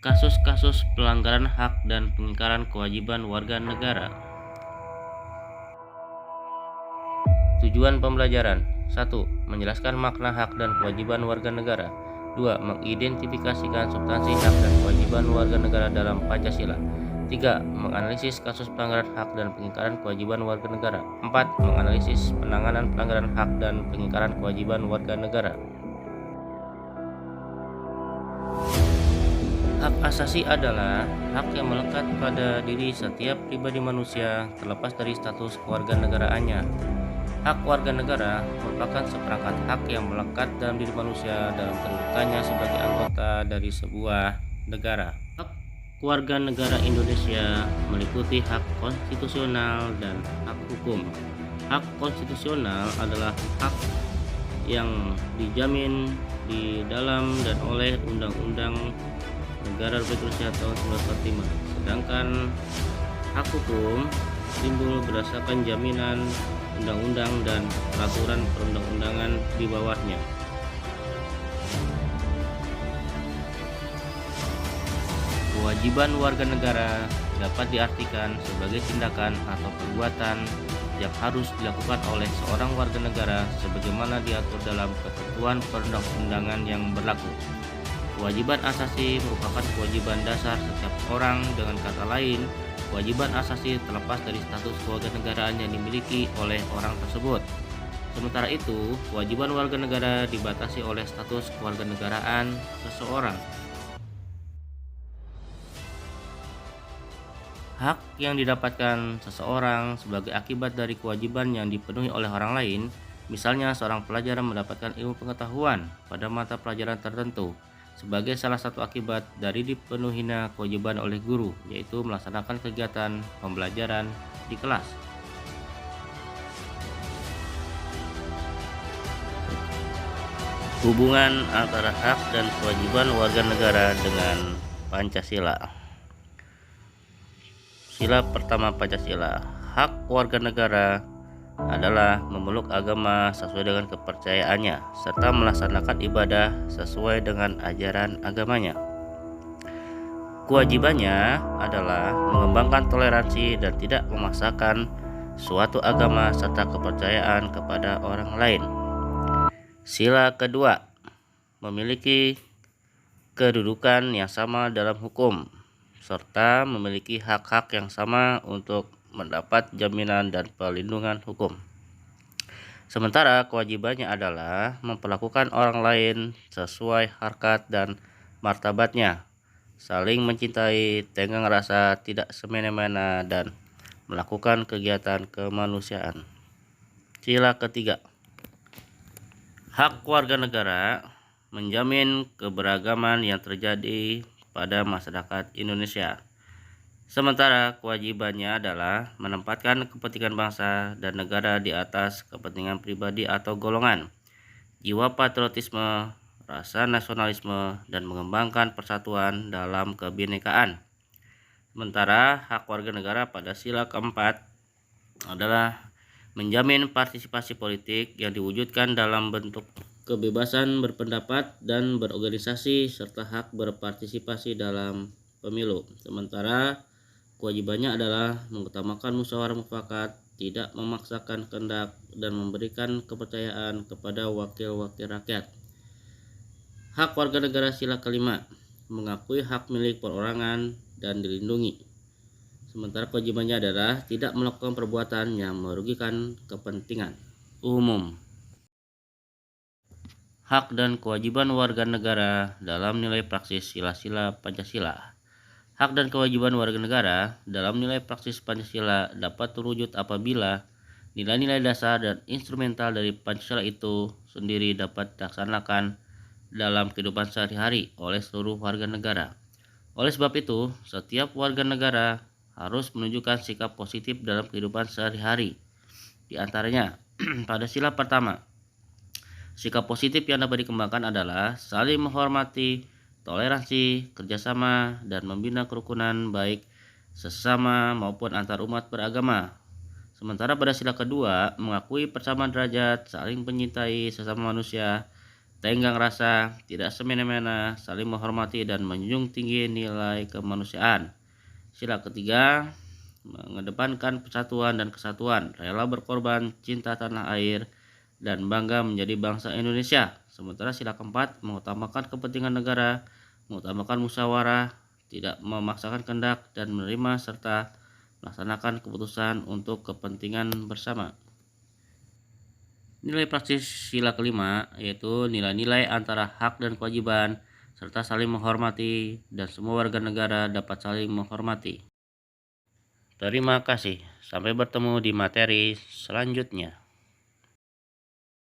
kasus-kasus pelanggaran hak dan pengingkaran kewajiban warga negara. Tujuan pembelajaran: 1. Menjelaskan makna hak dan kewajiban warga negara. 2. Mengidentifikasikan substansi hak dan kewajiban warga negara dalam Pancasila. 3. Menganalisis kasus pelanggaran hak dan pengingkaran kewajiban warga negara. 4. Menganalisis penanganan pelanggaran hak dan pengingkaran kewajiban warga negara. Hak asasi adalah hak yang melekat pada diri setiap pribadi manusia terlepas dari status kewarganegaraannya. Hak warga negara merupakan seperangkat hak yang melekat dalam diri manusia dalam kedudukannya sebagai anggota dari sebuah negara. Hak warga negara Indonesia meliputi hak konstitusional dan hak hukum. Hak konstitusional adalah hak yang dijamin di dalam dan oleh Undang-Undang Negara Republik Indonesia tahun 1945. Sedangkan hak hukum timbul berdasarkan jaminan undang-undang dan peraturan perundang-undangan di bawahnya. Kewajiban warga negara dapat diartikan sebagai tindakan atau perbuatan yang harus dilakukan oleh seorang warga negara sebagaimana diatur dalam ketentuan perundang-undangan yang berlaku. Kewajiban asasi merupakan kewajiban dasar setiap orang. Dengan kata lain, kewajiban asasi terlepas dari status kewarganegaraan yang dimiliki oleh orang tersebut. Sementara itu, kewajiban warga negara dibatasi oleh status kewarganegaraan seseorang. Hak yang didapatkan seseorang sebagai akibat dari kewajiban yang dipenuhi oleh orang lain, misalnya seorang pelajar mendapatkan ilmu pengetahuan pada mata pelajaran tertentu, sebagai salah satu akibat dari dipenuhinya kewajiban oleh guru, yaitu melaksanakan kegiatan pembelajaran di kelas. Hubungan antara hak dan kewajiban warga negara dengan Pancasila. Sila pertama Pancasila. Hak warga negara adalah memeluk agama sesuai dengan kepercayaannya serta melaksanakan ibadah sesuai dengan ajaran agamanya. Kewajibannya adalah mengembangkan toleransi dan tidak memaksakan suatu agama serta kepercayaan kepada orang lain. Sila kedua, memiliki kedudukan yang sama dalam hukum serta memiliki hak-hak yang sama untuk mendapat jaminan dan perlindungan hukum. Sementara kewajibannya adalah memperlakukan orang lain sesuai harkat dan martabatnya, saling mencintai, tenggang rasa, tidak semena-mena, dan melakukan kegiatan kemanusiaan. Sila ketiga, hak warga negara menjamin keberagaman yang terjadi pada masyarakat Indonesia. Sementara kewajibannya adalah menempatkan kepentingan bangsa dan negara di atas kepentingan pribadi atau golongan, jiwa patriotisme, rasa nasionalisme, dan mengembangkan persatuan dalam kebinekaan. Sementara hak warga negara pada sila keempat adalah menjamin partisipasi politik yang diwujudkan dalam bentuk kebebasan berpendapat dan berorganisasi serta hak berpartisipasi dalam pemilu. Sementara kewajibannya adalah mengutamakan musyawarah mufakat, tidak memaksakan kehendak, dan memberikan kepercayaan kepada wakil-wakil rakyat. Hak warga negara sila kelima, mengakui hak milik perorangan dan dilindungi. Sementara kewajibannya adalah tidak melakukan perbuatan yang merugikan kepentingan umum. Hak dan kewajiban warga negara dalam nilai praksis sila-sila Pancasila. Hak dan kewajiban warga negara dalam nilai praksis Pancasila dapat terwujud apabila nilai-nilai dasar dan instrumental dari Pancasila itu sendiri dapat dilaksanakan dalam kehidupan sehari-hari oleh seluruh warga negara. Oleh sebab itu, setiap warga negara harus menunjukkan sikap positif dalam kehidupan sehari-hari. Di antaranya, pada sila pertama, sikap positif yang dapat dikembangkan adalah saling menghormati, toleransi, kerjasama, dan membina kerukunan baik sesama maupun antar umat beragama. Sementara pada sila kedua, mengakui persamaan derajat, saling mencintai sesama manusia, tenggang rasa, tidak semena-mena, saling menghormati dan menjunjung tinggi nilai kemanusiaan. Sila ketiga, mengedepankan persatuan dan kesatuan, rela berkorban, cinta tanah air, dan bangga menjadi bangsa Indonesia. Sementara sila keempat, mengutamakan kepentingan negara, mengutamakan musyawarah, tidak memaksakan kehendak, dan menerima serta melaksanakan keputusan untuk kepentingan bersama. Nilai praktis sila kelima yaitu nilai-nilai antara hak dan kewajiban serta saling menghormati dan semua warga negara dapat saling menghormati. Terima kasih. Sampai bertemu di materi selanjutnya.